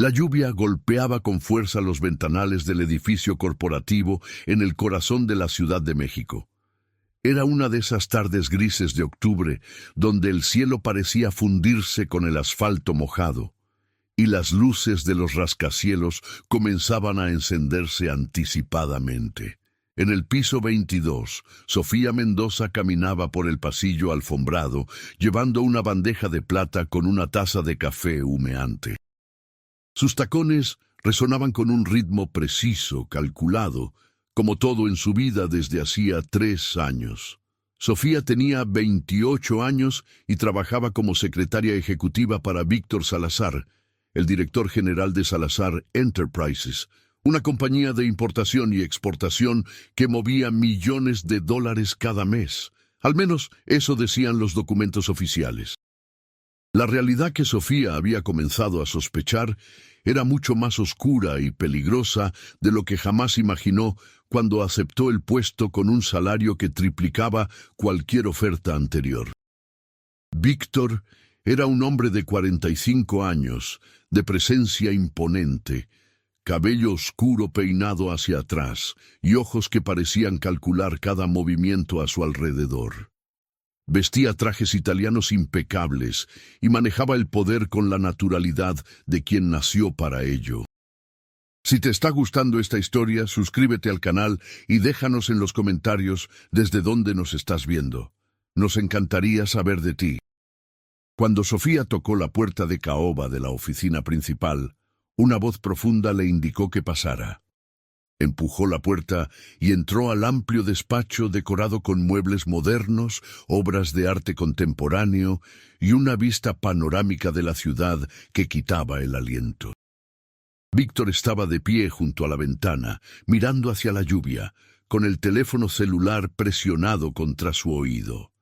La lluvia golpeaba con fuerza los ventanales del edificio corporativo en el corazón de la Ciudad de México. Era una de esas tardes grises de octubre, donde el cielo parecía fundirse con el asfalto mojado, y las luces de los rascacielos comenzaban a encenderse anticipadamente. En el piso 22, Sofía Mendoza caminaba por el pasillo alfombrado, llevando una bandeja de plata con una taza de café humeante. Sus tacones resonaban con un ritmo preciso, calculado, como todo en su vida desde hacía 3 años. Sofía tenía 28 años y trabajaba como secretaria ejecutiva para Víctor Salazar, el director general de Salazar Enterprises, una compañía de importación y exportación que movía millones de dólares cada mes. Al menos eso decían los documentos oficiales. La realidad que Sofía había comenzado a sospechar era mucho más oscura y peligrosa de lo que jamás imaginó cuando aceptó el puesto con un salario que triplicaba cualquier oferta anterior. Víctor era un hombre de 45 años, de presencia imponente, cabello oscuro peinado hacia atrás y ojos que parecían calcular cada movimiento a su alrededor. Vestía trajes italianos impecables y manejaba el poder con la naturalidad de quien nació para ello. Si te está gustando esta historia, suscríbete al canal y déjanos en los comentarios desde dónde nos estás viendo. Nos encantaría saber de ti. Cuando Sofía tocó la puerta de caoba de la oficina principal, una voz profunda le indicó que pasara. Empujó la puerta y entró al amplio despacho decorado con muebles modernos, obras de arte contemporáneo y una vista panorámica de la ciudad que quitaba el aliento. Víctor estaba de pie junto a la ventana, mirando hacia la lluvia, con el teléfono celular presionado contra su oído.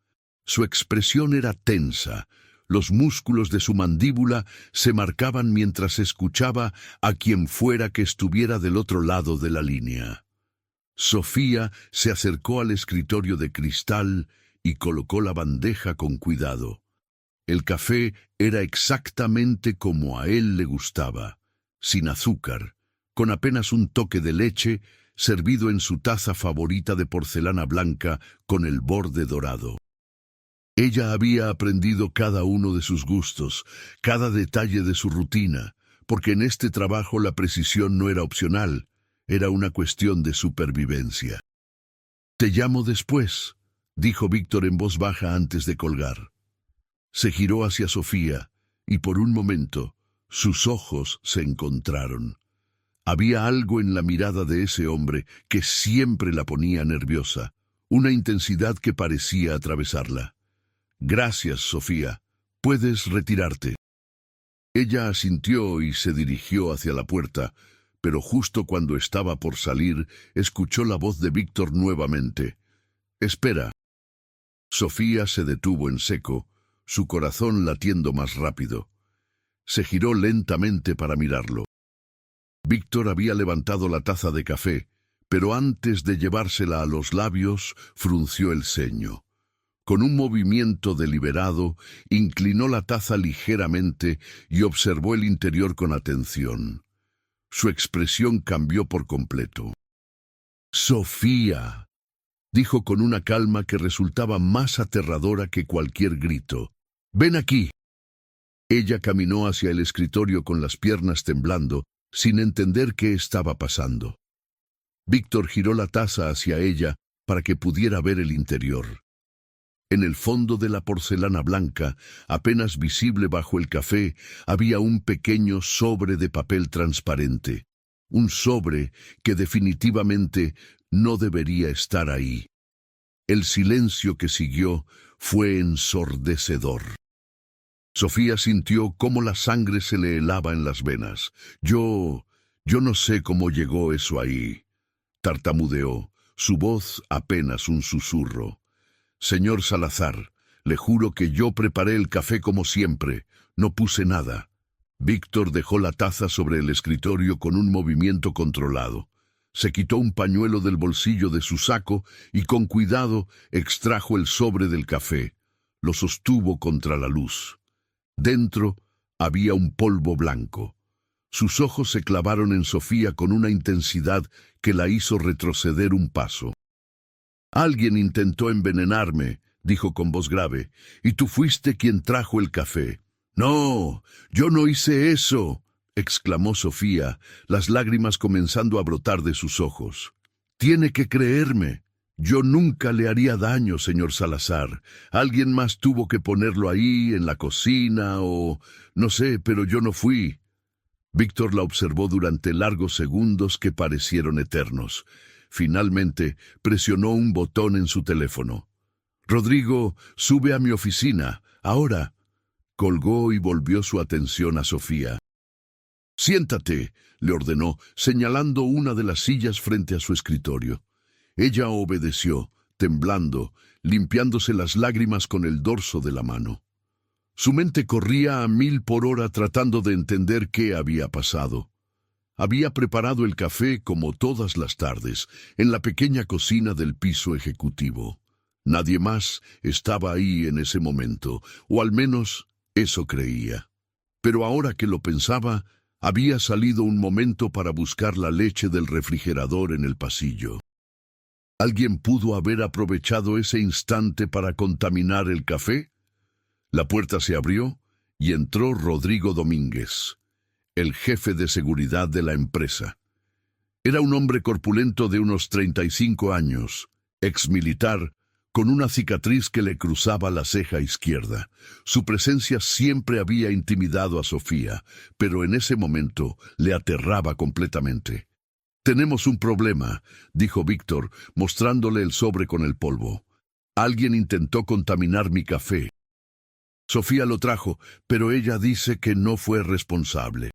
Su expresión era tensa. Los músculos de su mandíbula se marcaban mientras escuchaba a quien fuera que estuviera del otro lado de la línea. Sofía se acercó al escritorio de cristal y colocó la bandeja con cuidado. El café era exactamente como a él le gustaba, sin azúcar, con apenas un toque de leche, servido en su taza favorita de porcelana blanca con el borde dorado. Ella había aprendido cada uno de sus gustos, cada detalle de su rutina, porque en este trabajo la precisión no era opcional, era una cuestión de supervivencia. «Te llamo después», dijo Víctor en voz baja antes de colgar. Se giró hacia Sofía, y por un momento sus ojos se encontraron. Había algo en la mirada de ese hombre que siempre la ponía nerviosa, una intensidad que parecía atravesarla. «Gracias, Sofía. Puedes retirarte». Ella asintió y se dirigió hacia la puerta, pero justo cuando estaba por salir, escuchó la voz de Víctor nuevamente. «Espera». Sofía se detuvo en seco, su corazón latiendo más rápido. Se giró lentamente para mirarlo. Víctor había levantado la taza de café, pero antes de llevársela a los labios, frunció el ceño. Con un movimiento deliberado, inclinó la taza ligeramente y observó el interior con atención. Su expresión cambió por completo. «Sofía», dijo con una calma que resultaba más aterradora que cualquier grito. «Ven aquí». Ella caminó hacia el escritorio con las piernas temblando, sin entender qué estaba pasando. Víctor giró la taza hacia ella para que pudiera ver el interior. En el fondo de la porcelana blanca, apenas visible bajo el café, había un pequeño sobre de papel transparente. Un sobre que definitivamente no debería estar ahí. El silencio que siguió fue ensordecedor. Sofía sintió cómo la sangre se le helaba en las venas. Yo no sé cómo llegó eso ahí», tartamudeó, su voz apenas un susurro. «Señor Salazar, le juro que yo preparé el café como siempre, no puse nada». Víctor dejó la taza sobre el escritorio con un movimiento controlado. Se quitó un pañuelo del bolsillo de su saco y con cuidado extrajo el sobre del café. Lo sostuvo contra la luz. Dentro había un polvo blanco. Sus ojos se clavaron en Sofía con una intensidad que la hizo retroceder un paso. «Alguien intentó envenenarme», dijo con voz grave, «y tú fuiste quien trajo el café». «No, yo no hice eso», exclamó Sofía, las lágrimas comenzando a brotar de sus ojos. «Tiene que creerme. Yo nunca le haría daño, señor Salazar. Alguien más tuvo que ponerlo ahí, en la cocina, o... no sé, pero yo no fui». Víctor la observó durante largos segundos que parecieron eternos. Finalmente, presionó un botón en su teléfono. «Rodrigo, sube a mi oficina, ahora». Colgó y volvió su atención a Sofía. «Siéntate», le ordenó, señalando una de las sillas frente a su escritorio. Ella obedeció, temblando, limpiándose las lágrimas con el dorso de la mano. Su mente corría a 1000 por hora tratando de entender qué había pasado. Había preparado el café como todas las tardes, en la pequeña cocina del piso ejecutivo. Nadie más estaba ahí en ese momento, o al menos eso creía. Pero ahora que lo pensaba, había salido un momento para buscar la leche del refrigerador en el pasillo. ¿Alguien pudo haber aprovechado ese instante para contaminar el café? La puerta se abrió y entró Rodrigo Domínguez, el jefe de seguridad de la empresa. Era un hombre corpulento de unos 35 años, exmilitar, con una cicatriz que le cruzaba la ceja izquierda. Su presencia siempre había intimidado a Sofía, pero en ese momento le aterraba completamente. «Tenemos un problema», dijo Víctor, mostrándole el sobre con el polvo. «Alguien intentó contaminar mi café. Sofía lo trajo, pero ella dice que no fue responsable».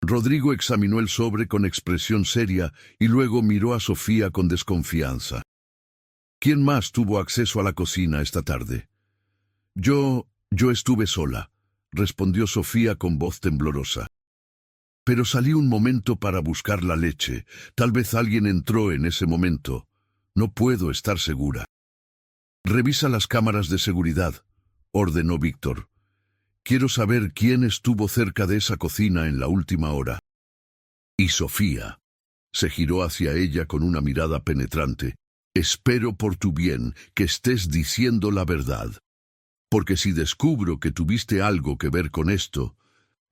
Rodrigo examinó el sobre con expresión seria y luego miró a Sofía con desconfianza. «¿Quién más tuvo acceso a la cocina esta tarde?» Yo estuve sola», respondió Sofía con voz temblorosa. «Pero salí un momento para buscar la leche. Tal vez alguien entró en ese momento. No puedo estar segura». «Revisa las cámaras de seguridad», ordenó Víctor. «Quiero saber quién estuvo cerca de esa cocina en la última hora». Y Sofía se giró hacia ella con una mirada penetrante. «Espero por tu bien que estés diciendo la verdad, porque si descubro que tuviste algo que ver con esto,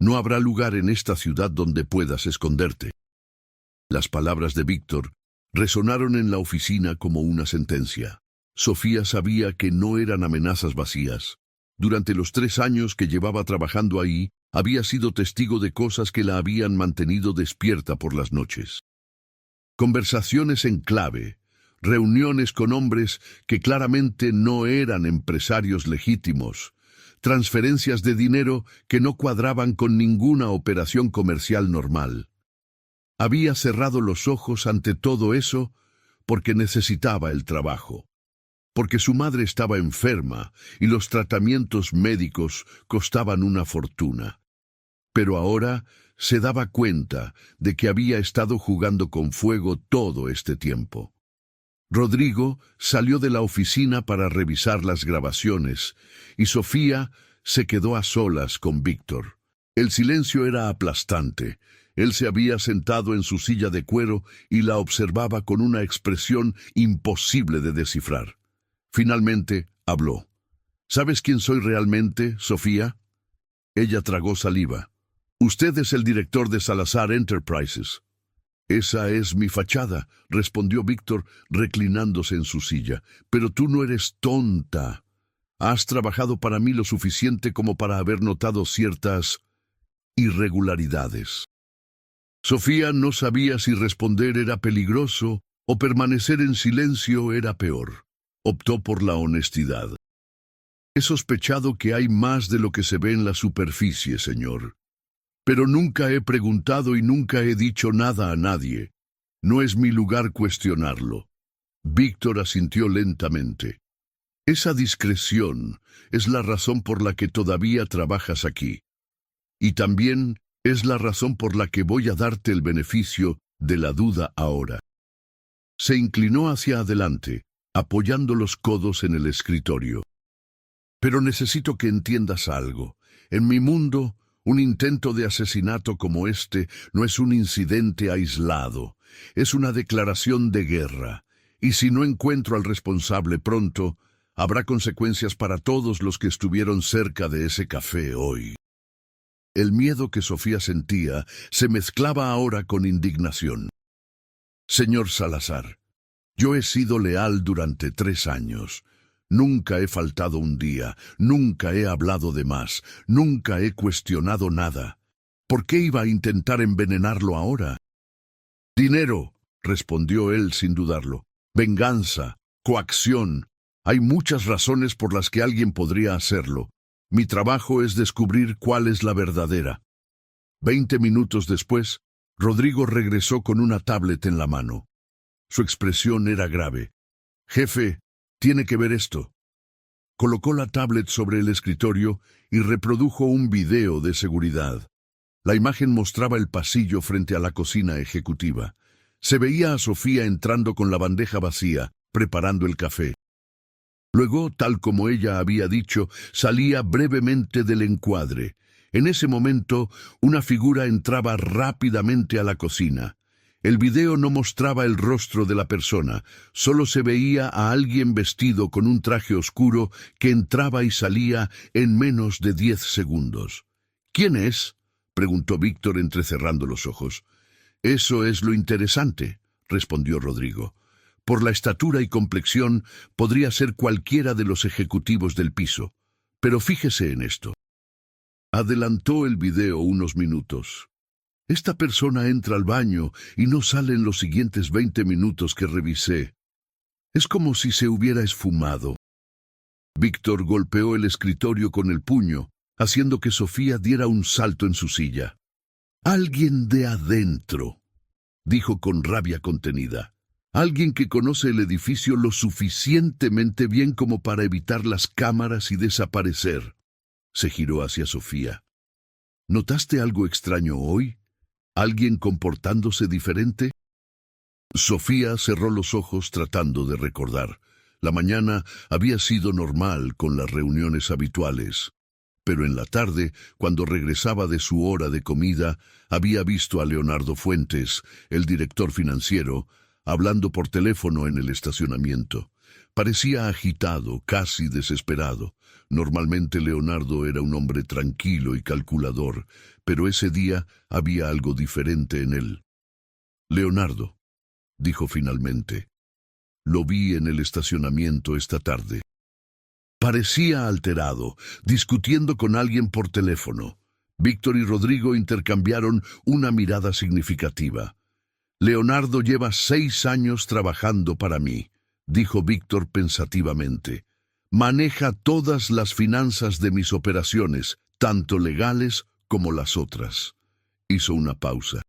no habrá lugar en esta ciudad donde puedas esconderte». Las palabras de Víctor resonaron en la oficina como una sentencia. Sofía sabía que no eran amenazas vacías. Durante los 3 años que llevaba trabajando ahí, había sido testigo de cosas que la habían mantenido despierta por las noches. Conversaciones en clave, reuniones con hombres que claramente no eran empresarios legítimos, transferencias de dinero que no cuadraban con ninguna operación comercial normal. Había cerrado los ojos ante todo eso porque necesitaba el trabajo, porque su madre estaba enferma y los tratamientos médicos costaban una fortuna. Pero ahora se daba cuenta de que había estado jugando con fuego todo este tiempo. Rodrigo salió de la oficina para revisar las grabaciones y Sofía se quedó a solas con Víctor. El silencio era aplastante. Él se había sentado en su silla de cuero y la observaba con una expresión imposible de descifrar. Finalmente habló. «¿Sabes quién soy realmente, Sofía?» Ella tragó saliva. «Usted es el director de Salazar Enterprises». «Esa es mi fachada», respondió Víctor, reclinándose en su silla. «Pero tú no eres tonta. Has trabajado para mí lo suficiente como para haber notado ciertas irregularidades». Sofía no sabía si responder era peligroso o permanecer en silencio era peor. Optó por la honestidad. «He sospechado que hay más de lo que se ve en la superficie, señor. Pero nunca he preguntado y nunca he dicho nada a nadie. No es mi lugar cuestionarlo». Víctor asintió lentamente. «Esa discreción es la razón por la que todavía trabajas aquí. Y también es la razón por la que voy a darte el beneficio de la duda ahora». Se inclinó hacia adelante, apoyando los codos en el escritorio. «Pero necesito que entiendas algo. En mi mundo, Un intento de asesinato como este no es un incidente aislado, es una declaración de guerra, y si no encuentro al responsable pronto, habrá consecuencias para todos los que estuvieron cerca de ese café hoy. El miedo que Sofía sentía se mezclaba ahora con indignación. Señor Salazar, yo he sido leal durante 3 años. Nunca he faltado un día, nunca he hablado de más, nunca he cuestionado nada. ¿Por qué iba a intentar envenenarlo ahora? Dinero, respondió él sin dudarlo. Venganza, coacción. Hay muchas razones por las que alguien podría hacerlo. Mi trabajo es descubrir cuál es la verdadera. 20 minutos después, Rodrigo regresó con una tablet en la mano. Su expresión era grave. Jefe, tiene que ver esto. Colocó la tablet sobre el escritorio y reprodujo un video de seguridad. La imagen mostraba el pasillo frente a la cocina ejecutiva. Se veía a Sofía entrando con la bandeja vacía, preparando el café. Luego, tal como ella había dicho, salía brevemente del encuadre. En ese momento, una figura entraba rápidamente a la cocina. El video no mostraba el rostro de la persona, solo se veía a alguien vestido con un traje oscuro que entraba y salía en menos de 10 segundos. ¿Quién es?, preguntó Víctor entrecerrando los ojos. Eso es lo interesante, respondió Rodrigo. Por la estatura y complexión, podría ser cualquiera de los ejecutivos del piso. Pero fíjese en esto. Adelantó el video unos minutos. Esta persona entra al baño y no sale en los siguientes 20 minutos que revisé. Es como si se hubiera esfumado. Víctor golpeó el escritorio con el puño, haciendo que Sofía diera un salto en su silla. «Alguien de adentro», dijo con rabia contenida. «Alguien que conoce el edificio lo suficientemente bien como para evitar las cámaras y desaparecer». Se giró hacia Sofía. «¿Notaste algo extraño hoy? ¿Alguien comportándose diferente?» Sofía cerró los ojos tratando de recordar. La mañana había sido normal con las reuniones habituales, pero en la tarde, cuando regresaba de su hora de comida, había visto a Leonardo Fuentes, el director financiero, hablando por teléfono en el estacionamiento. Parecía agitado, casi desesperado. Normalmente Leonardo era un hombre tranquilo y calculador, pero ese día había algo diferente en él. «Leonardo», dijo finalmente, «lo vi en el estacionamiento esta tarde». Parecía alterado, discutiendo con alguien por teléfono. Víctor y Rodrigo intercambiaron una mirada significativa. «Leonardo lleva 6 años trabajando para mí», dijo Víctor pensativamente. «Maneja todas las finanzas de mis operaciones, tanto legales como las otras». Hizo una pausa.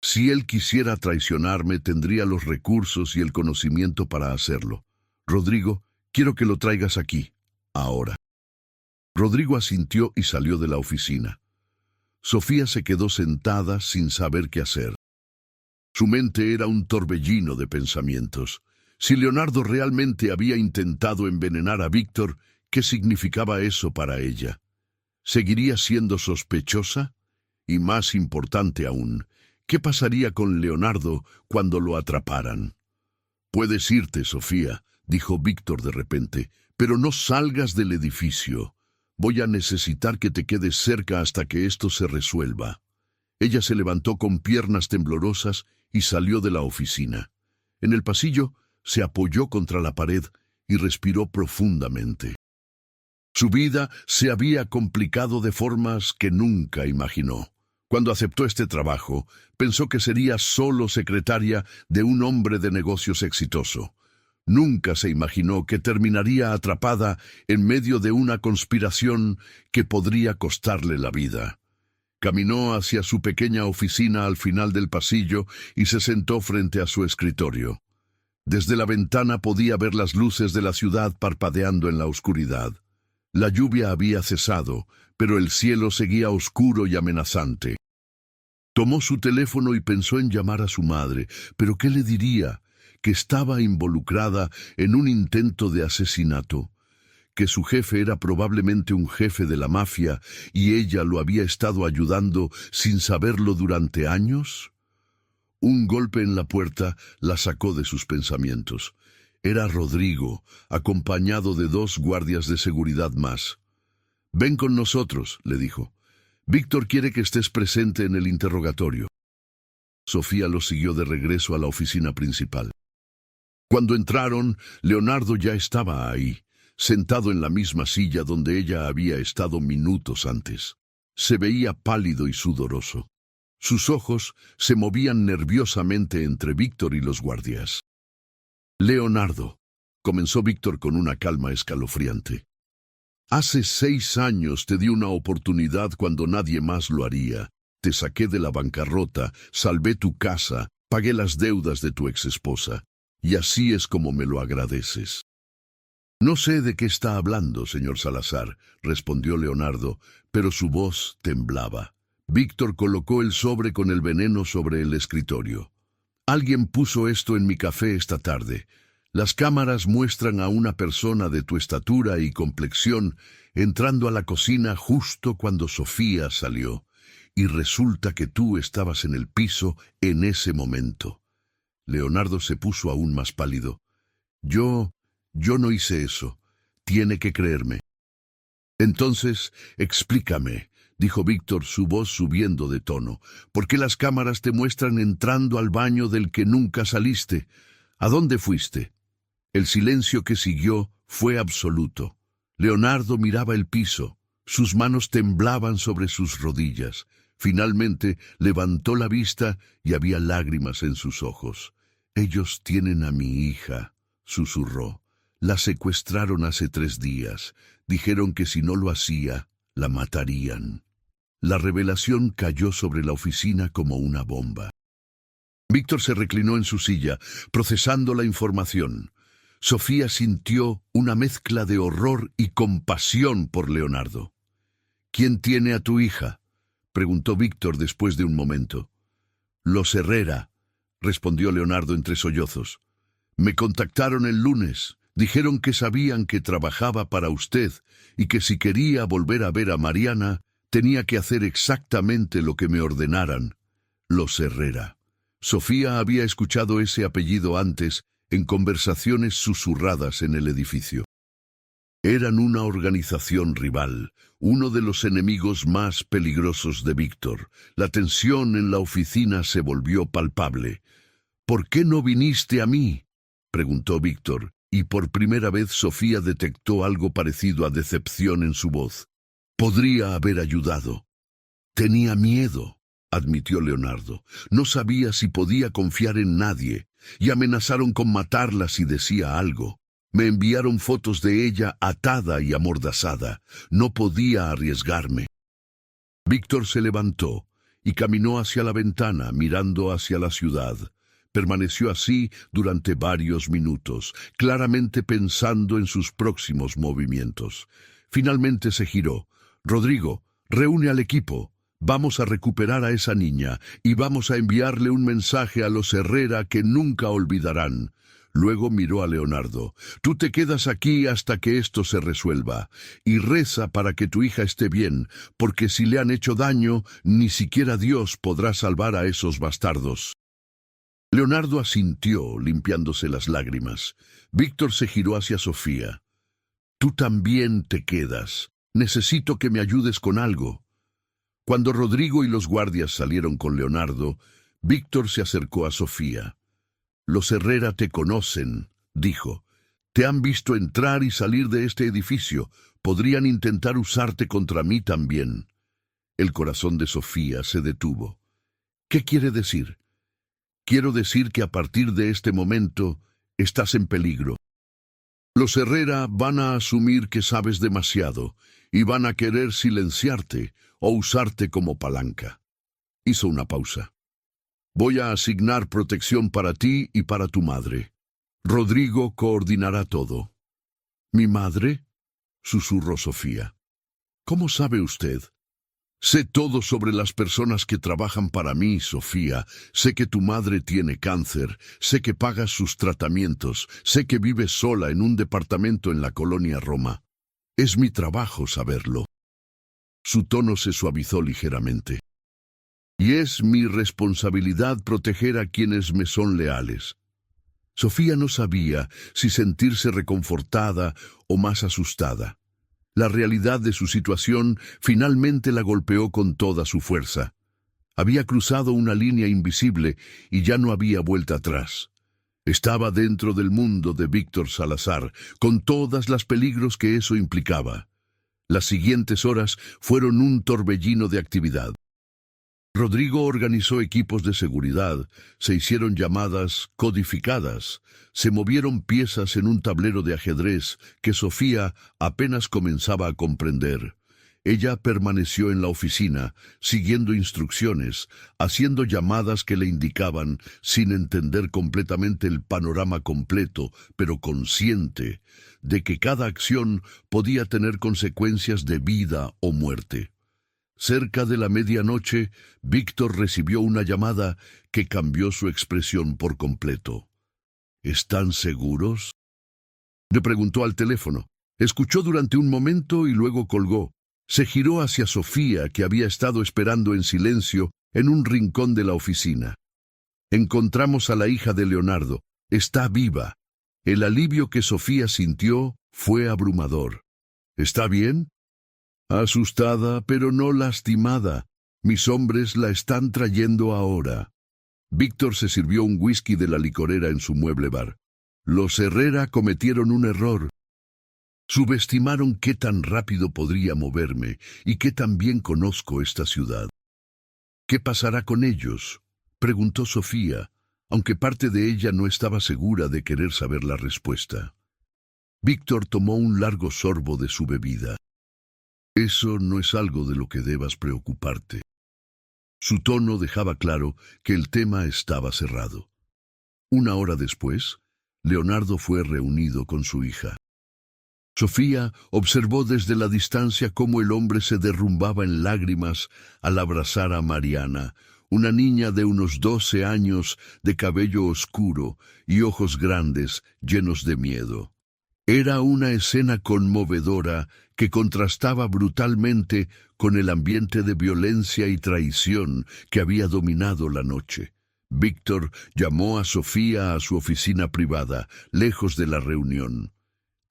«Si él quisiera traicionarme, tendría los recursos y el conocimiento para hacerlo. Rodrigo, quiero que lo traigas aquí, ahora». Rodrigo asintió y salió de la oficina. Sofía se quedó sentada sin saber qué hacer. Su mente era un torbellino de pensamientos. Si Leonardo realmente había intentado envenenar a Víctor, ¿qué significaba eso para ella? ¿Seguiría siendo sospechosa? Y más importante aún, ¿qué pasaría con Leonardo cuando lo atraparan? «Puedes irte, Sofía», dijo Víctor de repente, «pero no salgas del edificio. Voy a necesitar que te quedes cerca hasta que esto se resuelva». Ella se levantó con piernas temblorosas y salió de la oficina. En el pasillo se apoyó contra la pared y respiró profundamente. Su vida se había complicado de formas que nunca imaginó. Cuando aceptó este trabajo, pensó que sería solo secretaria de un hombre de negocios exitoso. Nunca se imaginó que terminaría atrapada en medio de una conspiración que podría costarle la vida. Caminó hacia su pequeña oficina al final del pasillo y se sentó frente a su escritorio. Desde la ventana podía ver las luces de la ciudad parpadeando en la oscuridad. La lluvia había cesado, pero el cielo seguía oscuro y amenazante. Tomó su teléfono y pensó en llamar a su madre, pero ¿qué le diría? ¿Que estaba involucrada en un intento de asesinato? que su jefe era probablemente un jefe de la mafia y ella lo había estado ayudando sin saberlo durante años? Un golpe en la puerta la sacó de sus pensamientos. Era Rodrigo, acompañado de 2 guardias de seguridad más. «Ven con nosotros», le dijo. «Víctor quiere que estés presente en el interrogatorio». Sofía los siguió de regreso a la oficina principal. Cuando entraron, Leonardo ya estaba ahí, sentado en la misma silla donde ella había estado minutos antes. Se veía pálido y sudoroso. Sus ojos se movían nerviosamente entre Víctor y los guardias. «Leonardo», comenzó Víctor con una calma escalofriante. «Hace 6 años te di una oportunidad cuando nadie más lo haría. Te saqué de la bancarrota, salvé tu casa, pagué las deudas de tu exesposa. Y así es como me lo agradeces». «No sé de qué está hablando, señor Salazar», respondió Leonardo, pero su voz temblaba. Víctor colocó el sobre con el veneno sobre el escritorio. «Alguien puso esto en mi café esta tarde. Las cámaras muestran a una persona de tu estatura y complexión entrando a la cocina justo cuando Sofía salió. Y resulta que tú estabas en el piso en ese momento». Leonardo se puso aún más pálido. Yo no hice eso. Tiene que creerme». «Entonces, explícame», dijo Víctor, su voz subiendo de tono. «¿Por qué las cámaras te muestran entrando al baño del que nunca saliste? ¿A dónde fuiste?» El silencio que siguió fue absoluto. Leonardo miraba el piso. Sus manos temblaban sobre sus rodillas. Finalmente levantó la vista y había lágrimas en sus ojos. «Ellos tienen a mi hija», susurró. «La secuestraron hace 3 días. Dijeron que si no lo hacía, la matarían». La revelación cayó sobre la oficina como una bomba. Víctor se reclinó en su silla, procesando la información. Sofía sintió una mezcla de horror y compasión por Leonardo. «¿Quién tiene a tu hija?», preguntó Víctor después de un momento. «Los Herrera», respondió Leonardo entre sollozos. «Me contactaron el lunes. Dijeron que sabían que trabajaba para usted y que si quería volver a ver a Mariana, tenía que hacer exactamente lo que me ordenaran. Los Herrera». Sofía había escuchado ese apellido antes en conversaciones susurradas en el edificio. Eran una organización rival, uno de los enemigos más peligrosos de Víctor. La tensión en la oficina se volvió palpable. «¿Por qué no viniste a mí?», preguntó Víctor, y por primera vez Sofía detectó algo parecido a decepción en su voz. «Podría haber ayudado». «Tenía miedo», admitió Leonardo. «No sabía si podía confiar en nadie, y amenazaron con matarla si decía algo. Me enviaron fotos de ella atada y amordazada. No podía arriesgarme». Víctor se levantó y caminó hacia la ventana, mirando hacia la ciudad. Permaneció así durante varios minutos, claramente pensando en sus próximos movimientos. Finalmente se giró. «Rodrigo, reúne al equipo. Vamos a recuperar a esa niña y vamos a enviarle un mensaje a los Herrera que nunca olvidarán». Luego miró a Leonardo. «Tú te quedas aquí hasta que esto se resuelva, y reza para que tu hija esté bien, porque si le han hecho daño, ni siquiera Dios podrá salvar a esos bastardos». Leonardo asintió, limpiándose las lágrimas. Víctor se giró hacia Sofía. «Tú también te quedas. Necesito que me ayudes con algo». Cuando Rodrigo y los guardias salieron con Leonardo, Víctor se acercó a Sofía. «Los Herrera te conocen», dijo. «Te han visto entrar y salir de este edificio. Podrían intentar usarte contra mí también». El corazón de Sofía se detuvo. «¿Qué quiere decir?». «Quiero decir que a partir de este momento estás en peligro. Los Herrera van a asumir que sabes demasiado y van a querer silenciarte o usarte como palanca». Hizo una pausa. «Voy a asignar protección para ti y para tu madre. Rodrigo coordinará todo». «¿Mi madre?», susurró Sofía. «¿Cómo sabe usted?». «Sé todo sobre las personas que trabajan para mí, Sofía. Sé que tu madre tiene cáncer, sé que pagas sus tratamientos, sé que vives sola en un departamento en la colonia Roma». Es mi trabajo saberlo. Su tono se suavizó ligeramente. Y es mi responsabilidad proteger a quienes me son leales. Sofía no sabía si sentirse reconfortada o más asustada. La realidad de su situación finalmente la golpeó con toda su fuerza. Había cruzado una línea invisible y ya no había vuelta atrás. Estaba dentro del mundo de Víctor Salazar, con todas las peligros que eso implicaba. Las siguientes horas fueron un torbellino de actividad. Rodrigo organizó equipos de seguridad, se hicieron llamadas codificadas, se movieron piezas en un tablero de ajedrez que Sofía apenas comenzaba a comprender. Ella permaneció en la oficina, siguiendo instrucciones, haciendo llamadas que le indicaban, sin entender completamente el panorama completo, pero consciente de que cada acción podía tener consecuencias de vida o muerte. Cerca de la medianoche, Víctor recibió una llamada que cambió su expresión por completo. ¿Están seguros?, le preguntó al teléfono. Escuchó durante un momento y luego colgó. Se giró hacia Sofía, que había estado esperando en silencio en un rincón de la oficina. Encontramos a la hija de Leonardo. Está viva. El alivio que Sofía sintió fue abrumador. ¿Está bien? Asustada, pero no lastimada. Mis hombres la están trayendo ahora. Víctor se sirvió un whisky de la licorera en su mueble bar. Los Herrera cometieron un error. Subestimaron qué tan rápido podría moverme y qué tan bien conozco esta ciudad. ¿Qué pasará con ellos?, preguntó Sofía, aunque parte de ella no estaba segura de querer saber la respuesta. Víctor tomó un largo sorbo de su bebida. Eso no es algo de lo que debas preocuparte. Su tono dejaba claro que el tema estaba cerrado. Una hora después, Leonardo fue reunido con su hija. Sofía observó desde la distancia cómo el hombre se derrumbaba en lágrimas al abrazar a Mariana, una niña de unos 12 años, de cabello oscuro y ojos grandes, llenos de miedo. Era una escena conmovedora que contrastaba brutalmente con el ambiente de violencia y traición que había dominado la noche. Víctor llamó a Sofía a su oficina privada, lejos de la reunión.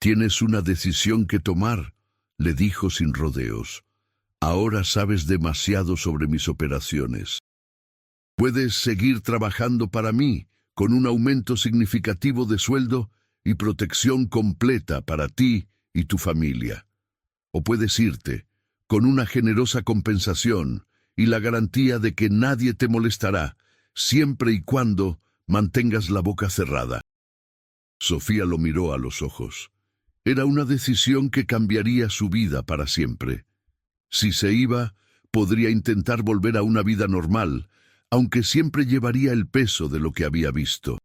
«Tienes una decisión que tomar», le dijo sin rodeos. «Ahora sabes demasiado sobre mis operaciones. Puedes seguir trabajando para mí, con un aumento significativo de sueldo y protección completa para ti y tu familia. O puedes irte, con una generosa compensación y la garantía de que nadie te molestará, siempre y cuando mantengas la boca cerrada». Sofía lo miró a los ojos. Era una decisión que cambiaría su vida para siempre. Si se iba, podría intentar volver a una vida normal, aunque siempre llevaría el peso de lo que había visto.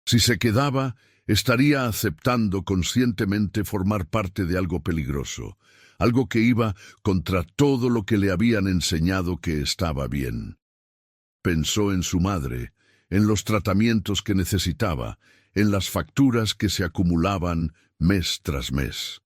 Si se quedaba, estaría aceptando conscientemente formar parte de algo peligroso, algo que iba contra todo lo que le habían enseñado que estaba bien. Pensó en su madre, en los tratamientos que necesitaba, en las facturas que se acumulaban mes tras mes.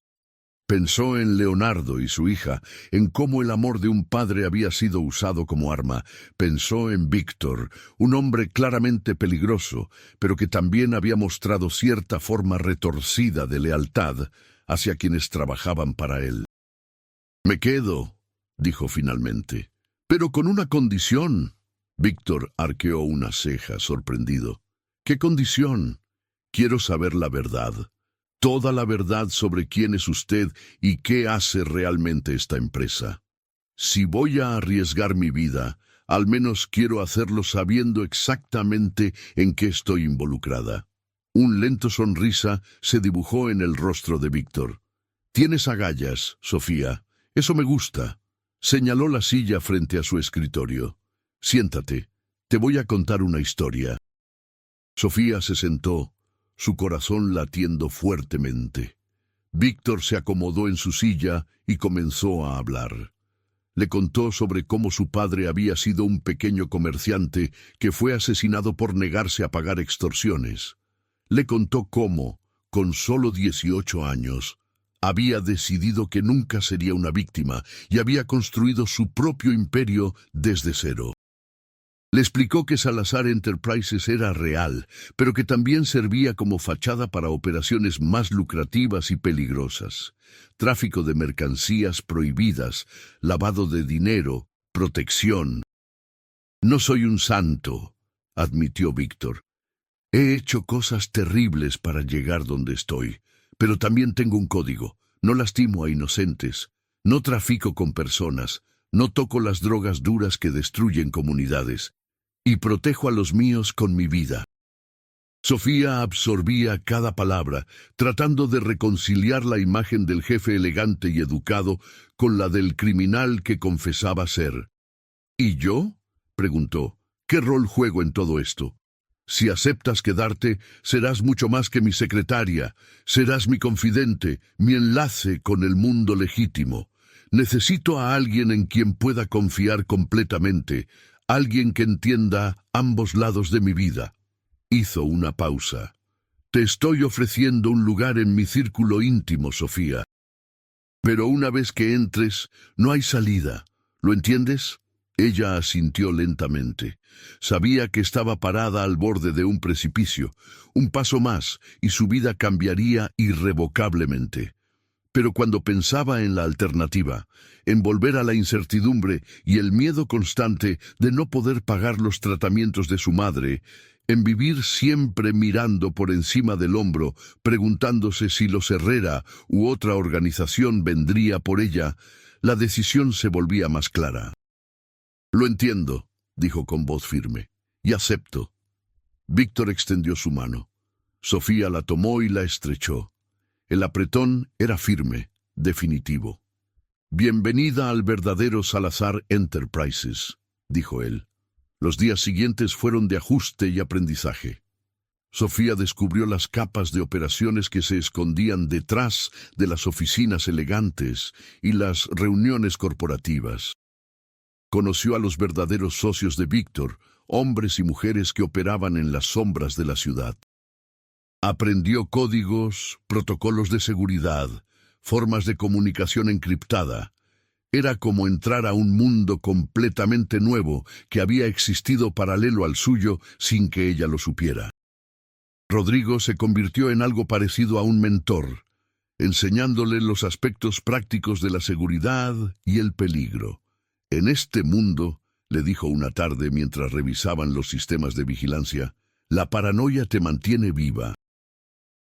Pensó en Leonardo y su hija, en cómo el amor de un padre había sido usado como arma. Pensó en Víctor, un hombre claramente peligroso, pero que también había mostrado cierta forma retorcida de lealtad hacia quienes trabajaban para él. «Me quedo», dijo finalmente, «pero con una condición». Víctor arqueó una ceja, sorprendido. «¿Qué condición?» «Quiero saber la verdad. Toda la verdad sobre quién es usted y qué hace realmente esta empresa. Si voy a arriesgar mi vida, al menos quiero hacerlo sabiendo exactamente en qué estoy involucrada». Un lento sonrisa se dibujó en el rostro de Víctor. «Tienes agallas, Sofía. Eso me gusta». Señaló la silla frente a su escritorio. «Siéntate. Te voy a contar una historia». Sofía se sentó, su corazón latiendo fuertemente. Víctor se acomodó en su silla y comenzó a hablar. Le contó sobre cómo su padre había sido un pequeño comerciante que fue asesinado por negarse a pagar extorsiones. Le contó cómo, con solo 18 años, Había decidido que nunca sería una víctima y había construido su propio imperio desde cero. Le explicó que Salazar Enterprises era real, pero que también servía como fachada para operaciones más lucrativas y peligrosas. Tráfico de mercancías prohibidas, lavado de dinero, protección. No soy un santo, admitió Víctor. He hecho cosas terribles para llegar donde estoy, pero también tengo un código. No lastimo a inocentes, no trafico con personas, no toco las drogas duras que destruyen comunidades. Y protejo a los míos con mi vida. Sofía absorbía cada palabra, tratando de reconciliar la imagen del jefe elegante y educado con la del criminal que confesaba ser. ¿Y yo?, preguntó. ¿Qué rol juego en todo esto? Si aceptas quedarte, serás mucho más que mi secretaria, serás mi confidente, mi enlace con el mundo legítimo. Necesito a alguien en quien pueda confiar completamente, alguien que entienda ambos lados de mi vida. Hizo una pausa. Te estoy ofreciendo un lugar en mi círculo íntimo, Sofía. Pero una vez que entres, no hay salida. ¿Lo entiendes? Ella asintió lentamente. Sabía que estaba parada al borde de un precipicio. Un paso más, y su vida cambiaría irrevocablemente. Pero cuando pensaba en la alternativa, en volver a la incertidumbre y el miedo constante de no poder pagar los tratamientos de su madre, en vivir siempre mirando por encima del hombro, preguntándose si los Herrera u otra organización vendría por ella, la decisión se volvía más clara. Lo entiendo, dijo con voz firme, y acepto. Víctor extendió su mano. Sofía la tomó y la estrechó. El apretón era firme, definitivo. Bienvenida al verdadero Salazar Enterprises, dijo él. Los días siguientes fueron de ajuste y aprendizaje. Sofía descubrió las capas de operaciones que se escondían detrás de las oficinas elegantes y las reuniones corporativas. Conoció a los verdaderos socios de Víctor, hombres y mujeres que operaban en las sombras de la ciudad. Aprendió códigos, protocolos de seguridad, formas de comunicación encriptada. Era como entrar a un mundo completamente nuevo que había existido paralelo al suyo sin que ella lo supiera. Rodrigo se convirtió en algo parecido a un mentor, enseñándole los aspectos prácticos de la seguridad y el peligro. En este mundo, le dijo una tarde mientras revisaban los sistemas de vigilancia, la paranoia te mantiene viva.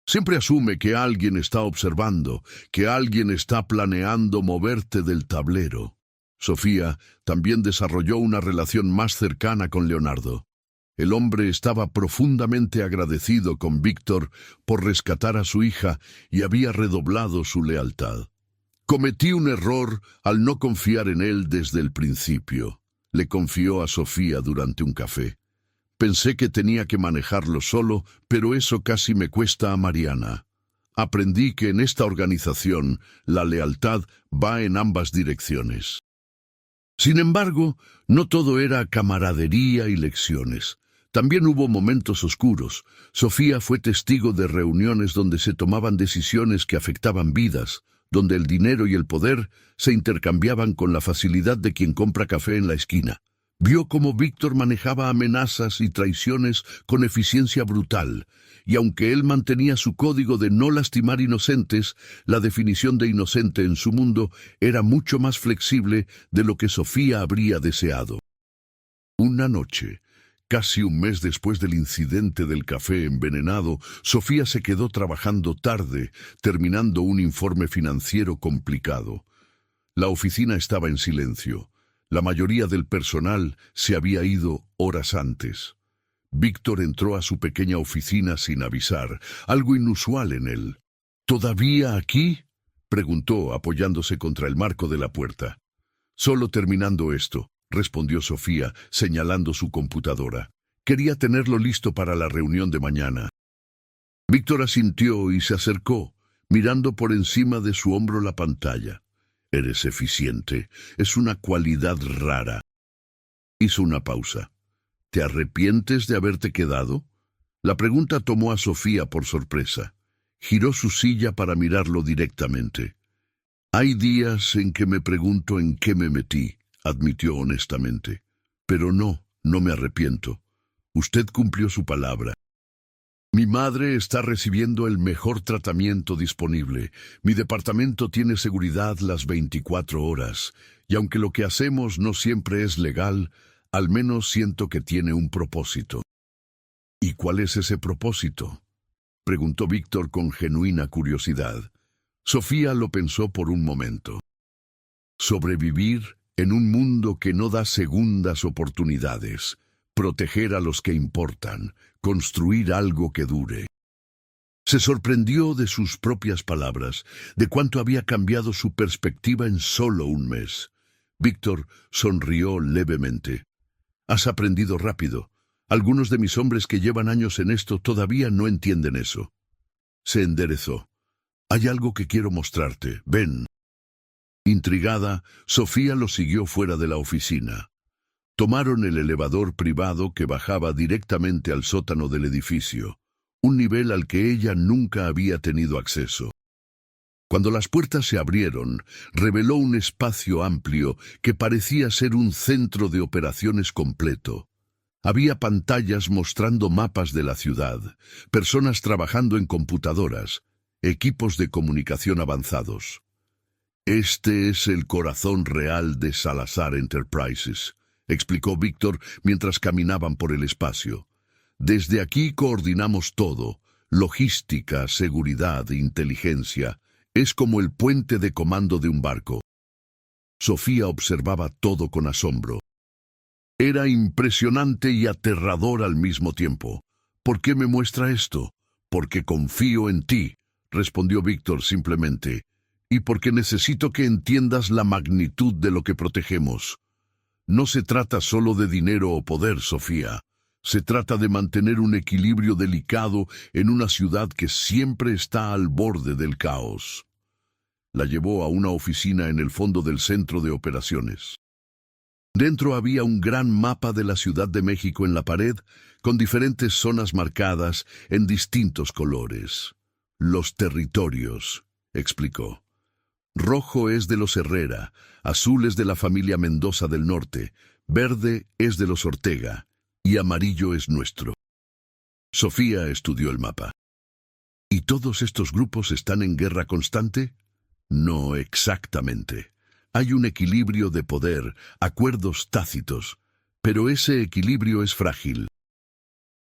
Siempre asume que alguien está observando, que alguien está planeando moverte del tablero. Sofía también desarrolló una relación más cercana con Leonardo. El hombre estaba profundamente agradecido con Víctor por rescatar a su hija y había redoblado su lealtad. Cometí un error al no confiar en él desde el principio, le confió a Sofía durante un café. Pensé que tenía que manejarlo solo, pero eso casi me cuesta a Mariana. Aprendí que en esta organización la lealtad va en ambas direcciones. Sin embargo, no todo era camaradería y lecciones. También hubo momentos oscuros. Sofía fue testigo de reuniones donde se tomaban decisiones que afectaban vidas, donde el dinero y el poder se intercambiaban con la facilidad de quien compra café en la esquina. Vio cómo Víctor manejaba amenazas y traiciones con eficiencia brutal, y aunque él mantenía su código de no lastimar inocentes, la definición de inocente en su mundo era mucho más flexible de lo que Sofía habría deseado. Una noche, casi un mes después del incidente del café envenenado, Sofía se quedó trabajando tarde, terminando un informe financiero complicado. La oficina estaba en silencio. La mayoría del personal se había ido horas antes. Víctor entró a su pequeña oficina sin avisar, algo inusual en él. ¿Todavía aquí?, preguntó, apoyándose contra el marco de la puerta. Solo terminando esto, respondió Sofía, señalando su computadora. Quería tenerlo listo para la reunión de mañana. Víctor asintió y se acercó, mirando por encima de su hombro la pantalla. Eres eficiente. Es una cualidad rara. Hizo una pausa. ¿Te arrepientes de haberte quedado? La pregunta tomó a Sofía por sorpresa. Giró su silla para mirarlo directamente. Hay días en que me pregunto en qué me metí, admitió honestamente. Pero no me arrepiento. Usted cumplió su palabra. Mi madre está recibiendo el mejor tratamiento disponible. Mi departamento tiene seguridad las 24 horas. Y aunque lo que hacemos no siempre es legal, al menos siento que tiene un propósito. ¿Y cuál es ese propósito?, preguntó Víctor con genuina curiosidad. Sofía lo pensó por un momento. Sobrevivir en un mundo que no da segundas oportunidades. Proteger a los que importan. Construir algo que dure. Se sorprendió de sus propias palabras, de cuánto había cambiado su perspectiva en solo un mes. Víctor sonrió levemente. Has aprendido rápido. Algunos de mis hombres que llevan años en esto todavía no entienden eso. Se enderezó. Hay algo que quiero mostrarte. Ven. Intrigada, Sofía lo siguió fuera de la oficina. Tomaron el elevador privado que bajaba directamente al sótano del edificio, un nivel al que ella nunca había tenido acceso. Cuando las puertas se abrieron, reveló un espacio amplio que parecía ser un centro de operaciones completo. Había pantallas mostrando mapas de la ciudad, personas trabajando en computadoras, equipos de comunicación avanzados. Este es el corazón real de Salazar Enterprises, explicó Víctor mientras caminaban por el espacio. Desde aquí coordinamos todo, logística, seguridad, inteligencia. Es como el puente de comando de un barco. Sofía observaba todo con asombro. Era impresionante y aterrador al mismo tiempo. ¿Por qué me muestra esto? Porque confío en ti, respondió Víctor simplemente, y porque necesito que entiendas la magnitud de lo que protegemos. No se trata solo de dinero o poder, Sofía. Se trata de mantener un equilibrio delicado en una ciudad que siempre está al borde del caos. La llevó a una oficina en el fondo del centro de operaciones. Dentro había un gran mapa de la Ciudad de México en la pared, con diferentes zonas marcadas en distintos colores. Los territorios, explicó. Rojo es de los Herrera, azul es de la familia Mendoza del Norte, verde es de los Ortega y amarillo es nuestro. Sofía estudió el mapa. ¿Y todos estos grupos están en guerra constante? No exactamente. Hay un equilibrio de poder, acuerdos tácitos, pero ese equilibrio es frágil.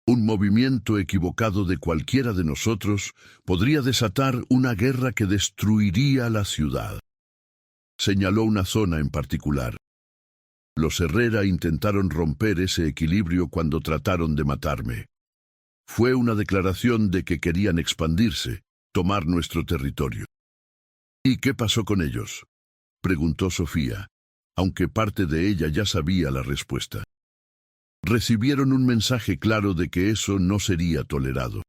Un movimiento equivocado de cualquiera de nosotros podría desatar una guerra que destruiría la ciudad. Señaló una zona en particular. Los Herrera intentaron romper ese equilibrio cuando trataron de matarme. Fue una declaración de que querían expandirse, tomar nuestro territorio. ¿Y qué pasó con ellos?, preguntó Sofía, aunque parte de ella ya sabía la respuesta. Recibieron un mensaje claro de que eso no sería tolerado.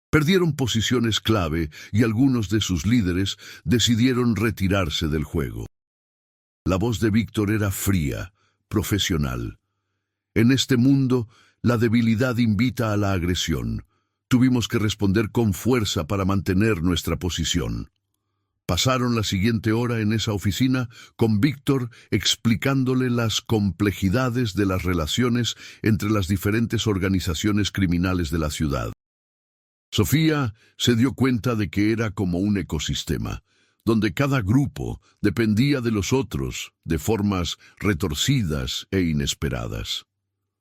Perdieron posiciones clave y algunos de sus líderes decidieron retirarse del juego. La voz de Víctor era fría, profesional. En este mundo, la debilidad invita a la agresión. Tuvimos que responder con fuerza para mantener nuestra posición. Pasaron la siguiente hora en esa oficina con Víctor explicándole las complejidades de las relaciones entre las diferentes organizaciones criminales de la ciudad. Sofía se dio cuenta de que era como un ecosistema, donde cada grupo dependía de los otros de formas retorcidas e inesperadas.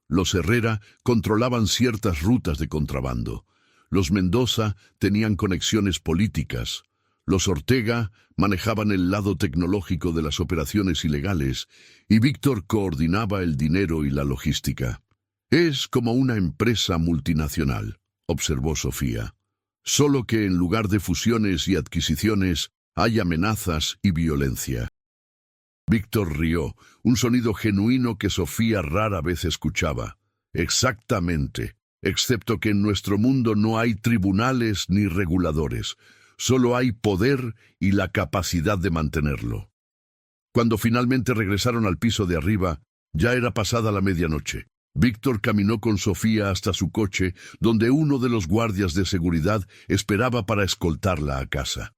Los Herrera controlaban ciertas rutas de contrabando. Los Mendoza tenían conexiones políticas. Los Ortega manejaban el lado tecnológico de las operaciones ilegales y Víctor coordinaba el dinero y la logística. Es como una empresa multinacional, observó Sofía. Solo que en lugar de fusiones y adquisiciones hay amenazas y violencia. Víctor rió, un sonido genuino que Sofía rara vez escuchaba. Exactamente, excepto que en nuestro mundo no hay tribunales ni reguladores. Solo hay poder y la capacidad de mantenerlo. Cuando finalmente regresaron al piso de arriba, ya era pasada la medianoche. Víctor caminó con Sofía hasta su coche, donde uno de los guardias de seguridad esperaba para escoltarla a casa.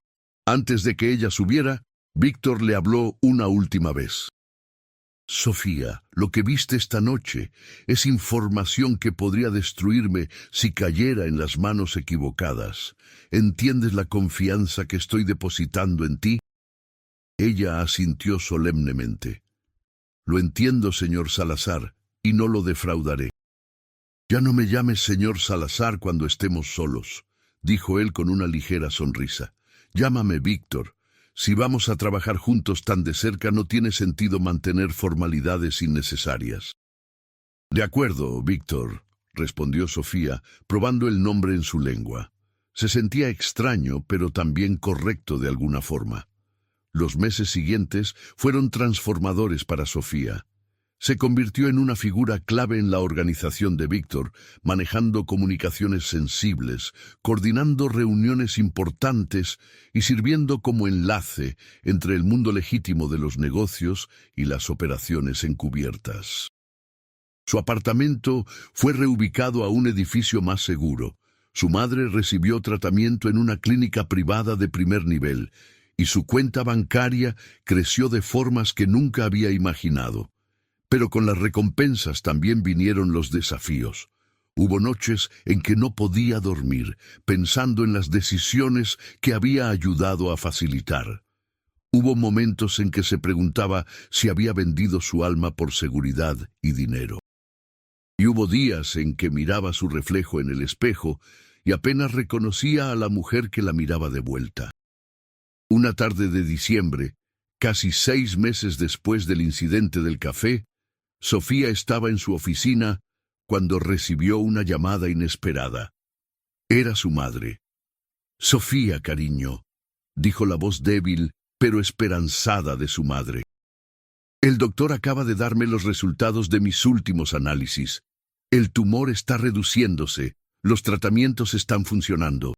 Antes de que ella subiera, Víctor le habló una última vez. Sofía, lo que viste esta noche es información que podría destruirme si cayera en las manos equivocadas. ¿Entiendes la confianza que estoy depositando en ti? Ella asintió solemnemente. Lo entiendo, señor Salazar, y no lo defraudaré. Ya no me llames señor Salazar cuando estemos solos, dijo él con una ligera sonrisa. Llámame Víctor. Si vamos a trabajar juntos tan de cerca, no tiene sentido mantener formalidades innecesarias. De acuerdo, Víctor, respondió Sofía, probando el nombre en su lengua. Se sentía extraño, pero también correcto de alguna forma. Los meses siguientes fueron transformadores para Sofía. Se convirtió en una figura clave en la organización de Víctor, manejando comunicaciones sensibles, coordinando reuniones importantes y sirviendo como enlace entre el mundo legítimo de los negocios y las operaciones encubiertas. Su apartamento fue reubicado a un edificio más seguro. Su madre recibió tratamiento en una clínica privada de primer nivel y su cuenta bancaria creció de formas que nunca había imaginado. Pero con las recompensas también vinieron los desafíos. Hubo noches en que no podía dormir, pensando en las decisiones que había ayudado a facilitar. Hubo momentos en que se preguntaba si había vendido su alma por seguridad y dinero. Y hubo días en que miraba su reflejo en el espejo y apenas reconocía a la mujer que la miraba de vuelta. Una tarde de diciembre, casi 6 meses después del incidente del café, Sofía estaba en su oficina cuando recibió una llamada inesperada. Era su madre. «Sofía, cariño», dijo la voz débil pero esperanzada de su madre. «El doctor acaba de darme los resultados de mis últimos análisis. El tumor está reduciéndose. Los tratamientos están funcionando».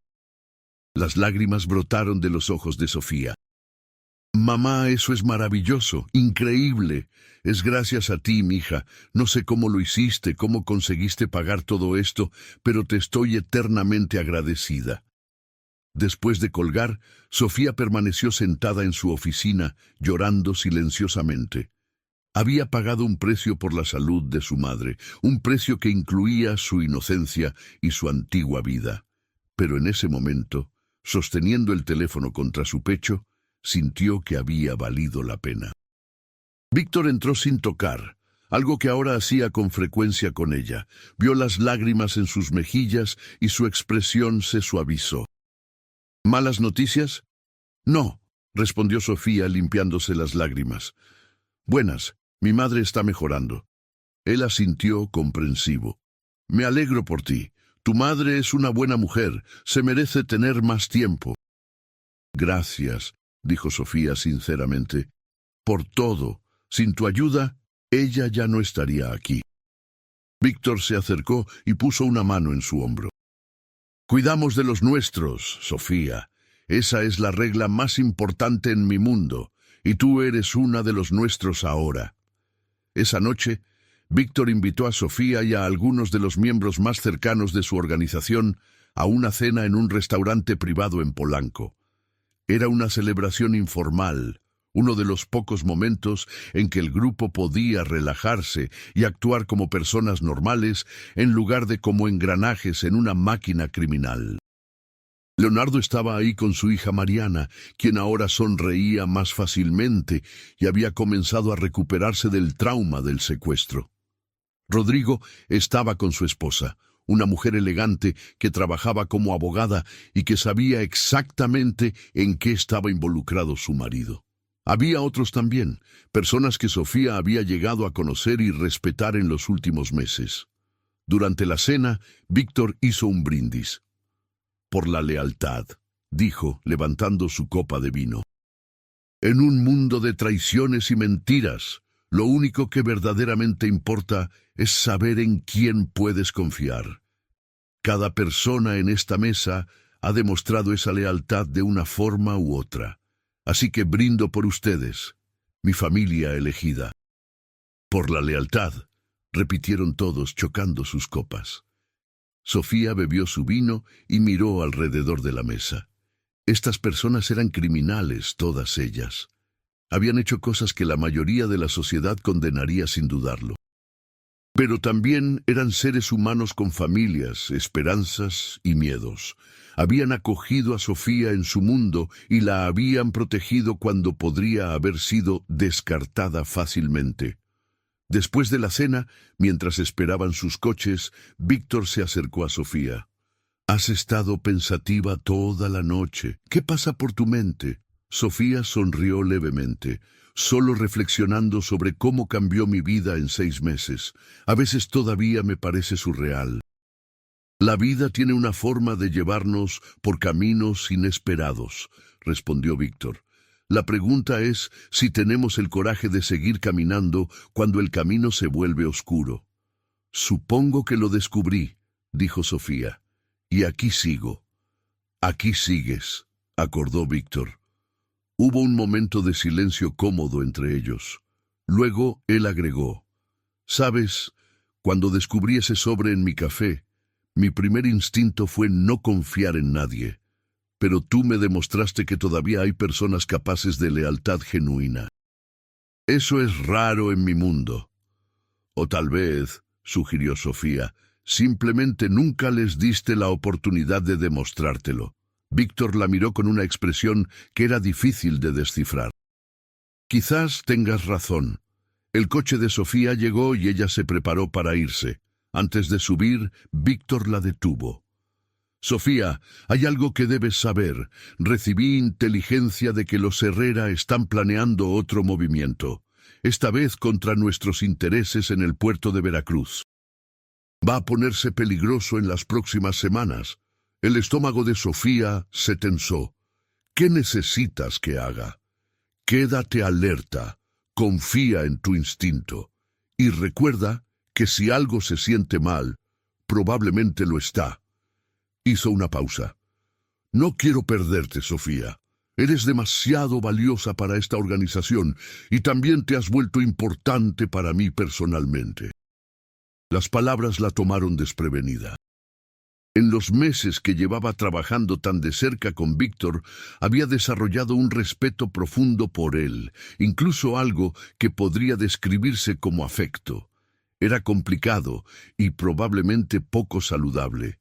Las lágrimas brotaron de los ojos de Sofía. «Mamá, eso es maravilloso, increíble. Es gracias a ti, mija. No sé cómo lo hiciste, cómo conseguiste pagar todo esto, pero te estoy eternamente agradecida». Después de colgar, Sofía permaneció sentada en su oficina, llorando silenciosamente. Había pagado un precio por la salud de su madre, un precio que incluía su inocencia y su antigua vida. Pero en ese momento, sosteniendo el teléfono contra su pecho, sintió que había valido la pena. Víctor entró sin tocar, algo que ahora hacía con frecuencia con ella. Vio las lágrimas en sus mejillas y su expresión se suavizó. «¿Malas noticias?» «No», respondió Sofía limpiándose las lágrimas. «Buenas, mi madre está mejorando». Él asintió comprensivo. «Me alegro por ti. Tu madre es una buena mujer. Se merece tener más tiempo». «Gracias», dijo Sofía sinceramente. «Por todo. Sin tu ayuda, ella ya no estaría aquí». Víctor se acercó y puso una mano en su hombro. «Cuidamos de los nuestros, Sofía. Esa es la regla más importante en mi mundo, y tú eres una de los nuestros ahora». Esa noche, Víctor invitó a Sofía y a algunos de los miembros más cercanos de su organización a una cena en un restaurante privado en Polanco. Era una celebración informal, uno de los pocos momentos en que el grupo podía relajarse y actuar como personas normales en lugar de como engranajes en una máquina criminal. Leonardo estaba ahí con su hija Mariana, quien ahora sonreía más fácilmente y había comenzado a recuperarse del trauma del secuestro. Rodrigo estaba con su esposa, una mujer elegante que trabajaba como abogada y que sabía exactamente en qué estaba involucrado su marido. Había otros también, personas que Sofía había llegado a conocer y respetar en los últimos meses. Durante la cena, Víctor hizo un brindis. «Por la lealtad», dijo, levantando su copa de vino. «En un mundo de traiciones y mentiras, lo único que verdaderamente importa es saber en quién puedes confiar. Cada persona en esta mesa ha demostrado esa lealtad de una forma u otra. Así que brindo por ustedes, mi familia elegida». «Por la lealtad», repitieron todos, chocando sus copas. Sofía bebió su vino y miró alrededor de la mesa. Estas personas eran criminales, todas ellas. Habían hecho cosas que la mayoría de la sociedad condenaría sin dudarlo. Pero también eran seres humanos con familias, esperanzas y miedos. Habían acogido a Sofía en su mundo y la habían protegido cuando podría haber sido descartada fácilmente. Después de la cena, mientras esperaban sus coches, Víctor se acercó a Sofía. «Has estado pensativa toda la noche. ¿Qué pasa por tu mente?» Sofía sonrió levemente, solo reflexionando sobre cómo cambió mi vida en 6 meses. A veces todavía me parece surreal. La vida tiene una forma de llevarnos por caminos inesperados, respondió Víctor. La pregunta es si tenemos el coraje de seguir caminando cuando el camino se vuelve oscuro. Supongo que lo descubrí, dijo Sofía. Y aquí sigo. Aquí sigues, acordó Víctor. Hubo un momento de silencio cómodo entre ellos. Luego él agregó, «¿Sabes? Cuando descubrí ese sobre en mi café, mi primer instinto fue no confiar en nadie. Pero tú me demostraste que todavía hay personas capaces de lealtad genuina. Eso es raro en mi mundo». O tal vez, sugirió Sofía, simplemente nunca les diste la oportunidad de demostrártelo. Víctor la miró con una expresión que era difícil de descifrar. «Quizás tengas razón». El coche de Sofía llegó y ella se preparó para irse. Antes de subir, Víctor la detuvo. «Sofía, hay algo que debes saber. Recibí inteligencia de que los Herrera están planeando otro movimiento, esta vez contra nuestros intereses en el puerto de Veracruz. Va a ponerse peligroso en las próximas semanas». El estómago de Sofía se tensó. «¿Qué necesitas que haga? Quédate alerta, confía en tu instinto, y recuerda que si algo se siente mal, probablemente lo está». Hizo una pausa. «No quiero perderte, Sofía. Eres demasiado valiosa para esta organización y también te has vuelto importante para mí personalmente». Las palabras la tomaron desprevenida. En los meses que llevaba trabajando tan de cerca con Víctor, había desarrollado un respeto profundo por él, incluso algo que podría describirse como afecto. Era complicado y probablemente poco saludable,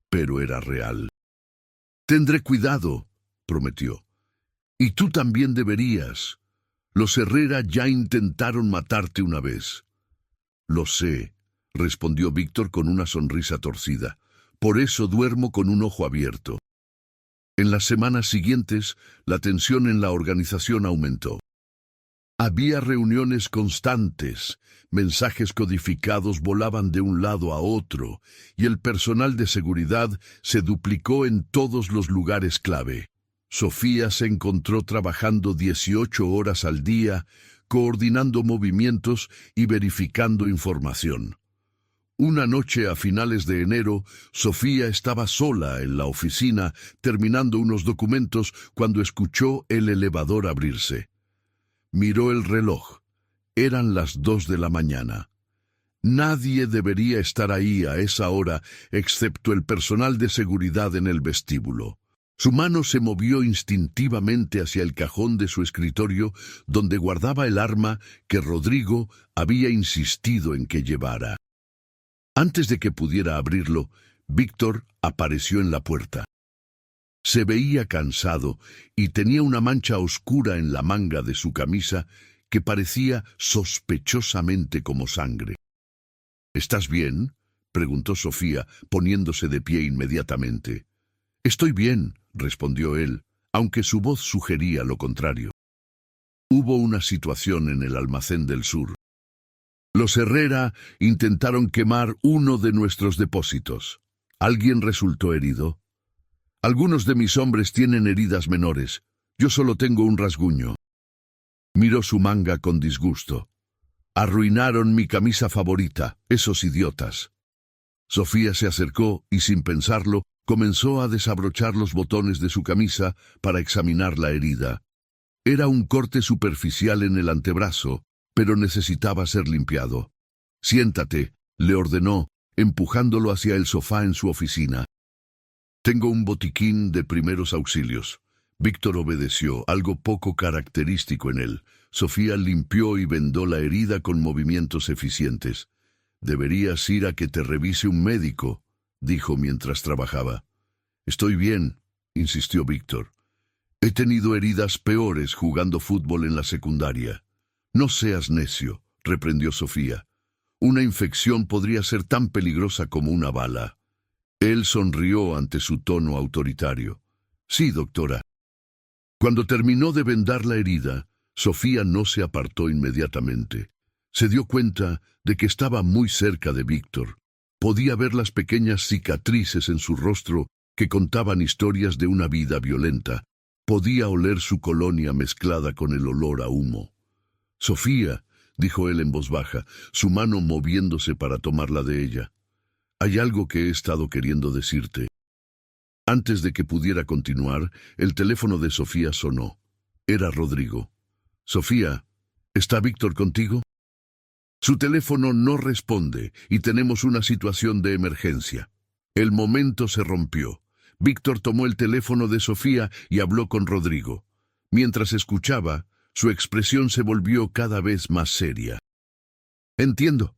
pero era real. «Tendré cuidado», prometió. «Y tú también deberías. Los Herrera ya intentaron matarte una vez». «Lo sé», respondió Víctor con una sonrisa torcida. «Por eso duermo con un ojo abierto». En las semanas siguientes, la tensión en la organización aumentó. Había reuniones constantes, mensajes codificados volaban de un lado a otro, y el personal de seguridad se duplicó en todos los lugares clave. Sofía se encontró trabajando 18 horas al día, coordinando movimientos y verificando información. Una noche a finales de enero, Sofía estaba sola en la oficina terminando unos documentos cuando escuchó el elevador abrirse. Miró el reloj. Eran las 2 de la mañana. Nadie debería estar ahí a esa hora excepto el personal de seguridad en el vestíbulo. Su mano se movió instintivamente hacia el cajón de su escritorio donde guardaba el arma que Rodrigo había insistido en que llevara. Antes de que pudiera abrirlo, Víctor apareció en la puerta. Se veía cansado y tenía una mancha oscura en la manga de su camisa que parecía sospechosamente como sangre. «¿Estás bien?», preguntó Sofía, poniéndose de pie inmediatamente. «Estoy bien», respondió él, aunque su voz sugería lo contrario. Hubo una situación en el almacén del sur. Los Herrera intentaron quemar uno de nuestros depósitos. ¿Alguien resultó herido? Algunos de mis hombres tienen heridas menores. Yo solo tengo un rasguño. Miró su manga con disgusto. Arruinaron mi camisa favorita, esos idiotas. Sofía se acercó y, sin pensarlo, comenzó a desabrochar los botones de su camisa para examinar la herida. Era un corte superficial en el antebrazo, pero necesitaba ser limpiado. Siéntate, le ordenó, empujándolo hacia el sofá en su oficina. Tengo un botiquín de primeros auxilios. Víctor obedeció, algo poco característico en él. Sofía limpió y vendó la herida con movimientos eficientes. Deberías ir a que te revise un médico, dijo mientras trabajaba. Estoy bien, insistió Víctor. He tenido heridas peores jugando fútbol en la secundaria. No seas necio, reprendió Sofía. Una infección podría ser tan peligrosa como una bala. Él sonrió ante su tono autoritario. Sí, doctora. Cuando terminó de vendar la herida, Sofía no se apartó inmediatamente. Se dio cuenta de que estaba muy cerca de Víctor. Podía ver las pequeñas cicatrices en su rostro que contaban historias de una vida violenta. Podía oler su colonia mezclada con el olor a humo. Sofía, dijo él en voz baja, su mano moviéndose para tomarla de ella. Hay algo que he estado queriendo decirte. Antes de que pudiera continuar, el teléfono de Sofía sonó. Era Rodrigo. Sofía, ¿está Víctor contigo? Su teléfono no responde y tenemos una situación de emergencia. El momento se rompió. Víctor tomó el teléfono de Sofía y habló con Rodrigo. Mientras escuchaba, su expresión se volvió cada vez más seria. Entiendo.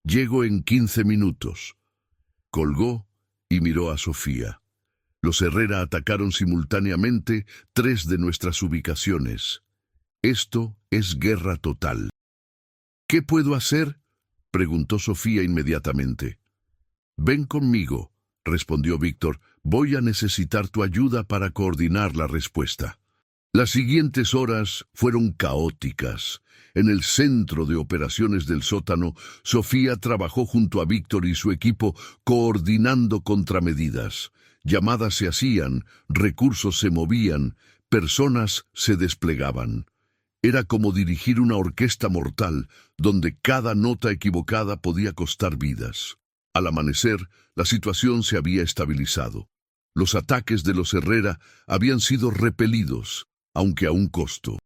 Llego en 15 minutos. Colgó y miró a Sofía. Los Herrera atacaron simultáneamente 3 de nuestras ubicaciones. Esto es guerra total. ¿Qué puedo hacer?, preguntó Sofía inmediatamente. Ven conmigo, respondió Víctor. Voy a necesitar tu ayuda para coordinar la respuesta. Las siguientes horas fueron caóticas. En el centro de operaciones del sótano, Sofía trabajó junto a Víctor y su equipo coordinando contramedidas. Llamadas se hacían, recursos se movían, personas se desplegaban. Era como dirigir una orquesta mortal, donde cada nota equivocada podía costar vidas. Al amanecer, la situación se había estabilizado. Los ataques de los Herrera habían sido repelidos, aunque a un costo.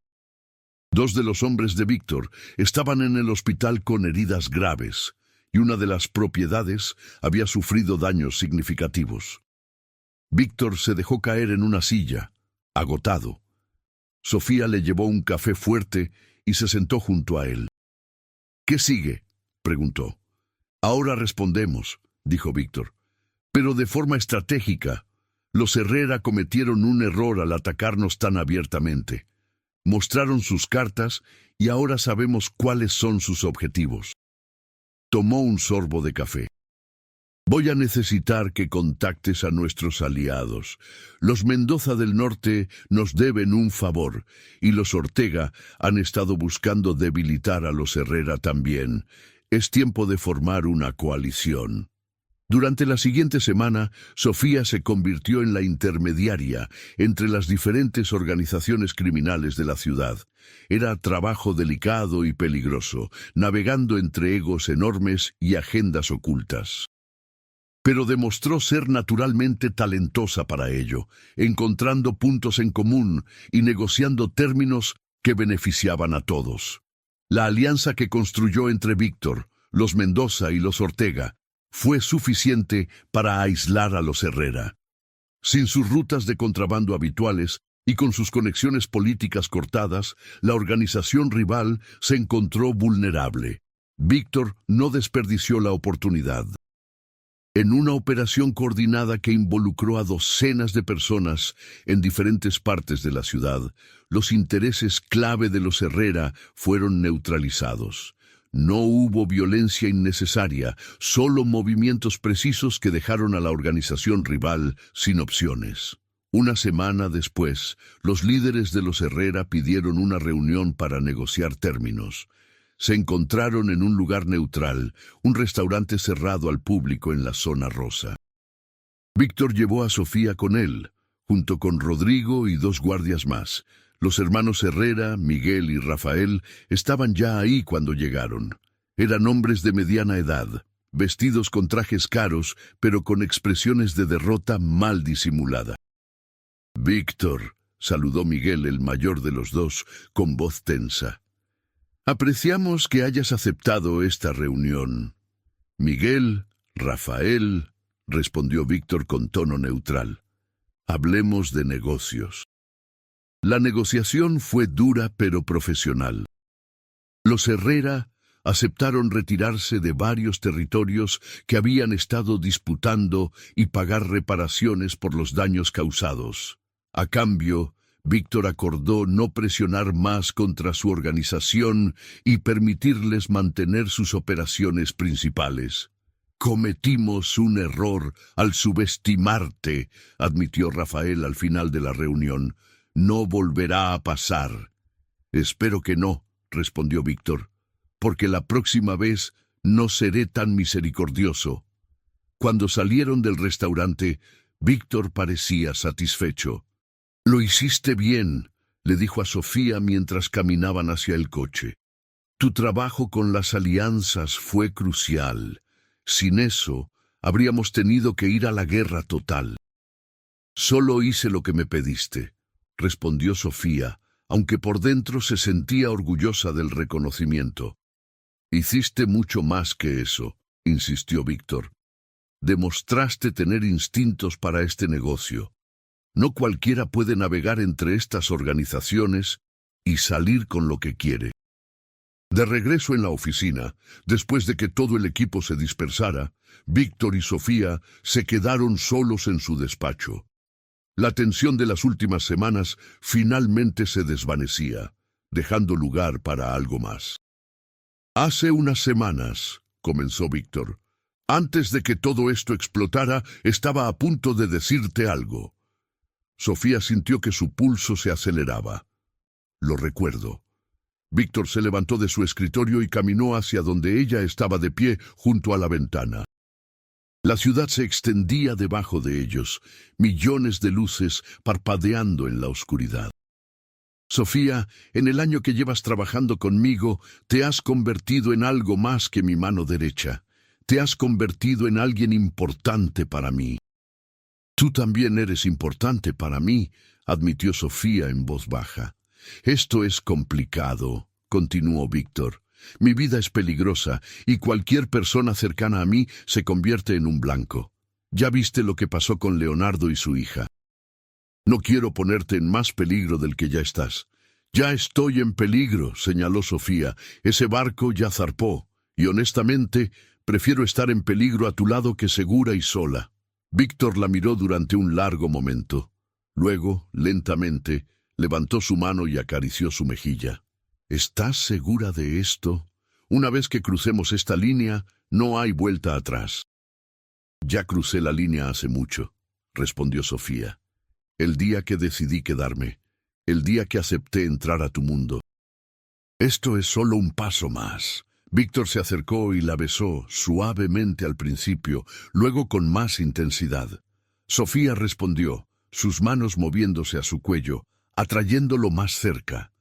2 de los hombres de Víctor estaban en el hospital con heridas graves, y una de las propiedades había sufrido daños significativos. Víctor se dejó caer en una silla, agotado. Sofía le llevó un café fuerte y se sentó junto a él. ¿Qué sigue?, preguntó. Ahora respondemos, dijo Víctor, pero de forma estratégica. Los Herrera cometieron un error al atacarnos tan abiertamente. Mostraron sus cartas y ahora sabemos cuáles son sus objetivos. Tomó un sorbo de café. Voy a necesitar que contactes a nuestros aliados. Los Mendoza del Norte nos deben un favor, y los Ortega han estado buscando debilitar a los Herrera también. Es tiempo de formar una coalición. Durante la siguiente semana, Sofía se convirtió en la intermediaria entre las diferentes organizaciones criminales de la ciudad. Era trabajo delicado y peligroso, navegando entre egos enormes y agendas ocultas. Pero demostró ser naturalmente talentosa para ello, encontrando puntos en común y negociando términos que beneficiaban a todos. La alianza que construyó entre Víctor, los Mendoza y los Ortega fue suficiente para aislar a los Herrera. Sin sus rutas de contrabando habituales y con sus conexiones políticas cortadas, la organización rival se encontró vulnerable. Víctor no desperdició la oportunidad. En una operación coordinada que involucró a docenas de personas en diferentes partes de la ciudad, los intereses clave de los Herrera fueron neutralizados. No hubo violencia innecesaria, solo movimientos precisos que dejaron a la organización rival sin opciones. Una semana después, los líderes de los Herrera pidieron una reunión para negociar términos. Se encontraron en un lugar neutral, un restaurante cerrado al público en la zona rosa. Víctor llevó a Sofía con él, junto con Rodrigo y 2 guardias más. Los hermanos Herrera, Miguel y Rafael, estaban ya ahí cuando llegaron. Eran hombres de mediana edad, vestidos con trajes caros, pero con expresiones de derrota mal disimulada. «Víctor», saludó Miguel, el mayor de los 2, con voz tensa. Apreciamos que hayas aceptado esta reunión. Miguel, Rafael, respondió Víctor con tono neutral. Hablemos de negocios. La negociación fue dura pero profesional. Los Herrera aceptaron retirarse de varios territorios que habían estado disputando y pagar reparaciones por los daños causados. A cambio, Víctor acordó no presionar más contra su organización y permitirles mantener sus operaciones principales. Cometimos un error al subestimarte, admitió Rafael al final de la reunión. No volverá a pasar. Espero que no, respondió Víctor, porque la próxima vez no seré tan misericordioso. Cuando salieron del restaurante, Víctor parecía satisfecho. Lo hiciste bien, le dijo a Sofía mientras caminaban hacia el coche. Tu trabajo con las alianzas fue crucial. Sin eso, habríamos tenido que ir a la guerra total. Solo hice lo que me pediste, respondió Sofía, aunque por dentro se sentía orgullosa del reconocimiento. Hiciste mucho más que eso, insistió Víctor. Demostraste tener instintos para este negocio. No cualquiera puede navegar entre estas organizaciones y salir con lo que quiere. De regreso en la oficina, después de que todo el equipo se dispersara, Víctor y Sofía se quedaron solos en su despacho. La tensión de las últimas semanas finalmente se desvanecía, dejando lugar para algo más. Hace unas semanas, comenzó Víctor, antes de que todo esto explotara, estaba a punto de decirte algo. Sofía sintió que su pulso se aceleraba. Lo recuerdo. Víctor se levantó de su escritorio y caminó hacia donde ella estaba de pie junto a la ventana. La ciudad se extendía debajo de ellos, millones de luces parpadeando en la oscuridad. Sofía, en el año que llevas trabajando conmigo, te has convertido en algo más que mi mano derecha. Te has convertido en alguien importante para mí. Tú también eres importante para mí, admitió Sofía en voz baja. Esto es complicado, continuó Víctor. Mi vida es peligrosa y cualquier persona cercana a mí se convierte en un blanco. Ya viste lo que pasó con Leonardo y su hija. No quiero ponerte en más peligro del que ya estás. Ya estoy en peligro, señaló Sofía. Ese barco ya zarpó, y honestamente, prefiero estar en peligro a tu lado que segura y sola. Víctor la miró durante un largo momento. Luego, lentamente, levantó su mano y acarició su mejilla. ¿Estás segura de esto? Una vez que crucemos esta línea, no hay vuelta atrás. Ya crucé la línea hace mucho, respondió Sofía. El día que decidí quedarme, el día que acepté entrar a tu mundo. Esto es solo un paso más. Víctor se acercó y la besó suavemente al principio, luego con más intensidad. Sofía respondió, sus manos moviéndose a su cuello, atrayéndolo más cerca.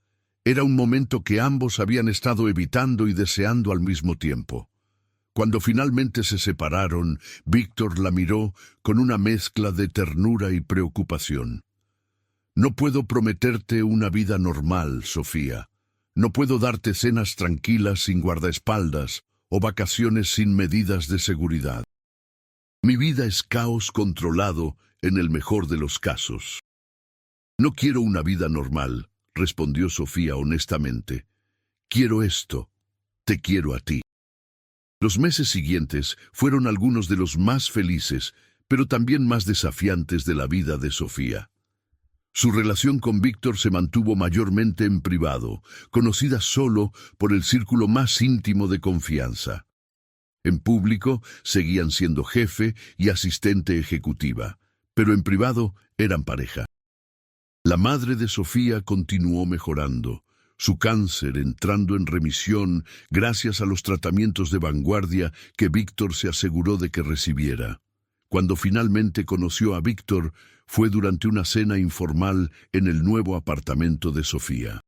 Era un momento que ambos habían estado evitando y deseando al mismo tiempo. Cuando finalmente se separaron, Víctor la miró con una mezcla de ternura y preocupación. No puedo prometerte una vida normal, Sofía. No puedo darte cenas tranquilas sin guardaespaldas o vacaciones sin medidas de seguridad. Mi vida es caos controlado en el mejor de los casos. No quiero una vida normal, respondió Sofía honestamente. Quiero esto. Te quiero a ti. Los meses siguientes fueron algunos de los más felices, pero también más desafiantes de la vida de Sofía. Su relación con Víctor se mantuvo mayormente en privado, conocida solo por el círculo más íntimo de confianza. En público seguían siendo jefe y asistente ejecutiva, pero en privado eran pareja. La madre de Sofía continuó mejorando, su cáncer entrando en remisión gracias a los tratamientos de vanguardia que Víctor se aseguró de que recibiera. Cuando finalmente conoció a Víctor, fue durante una cena informal en el nuevo apartamento de Sofía.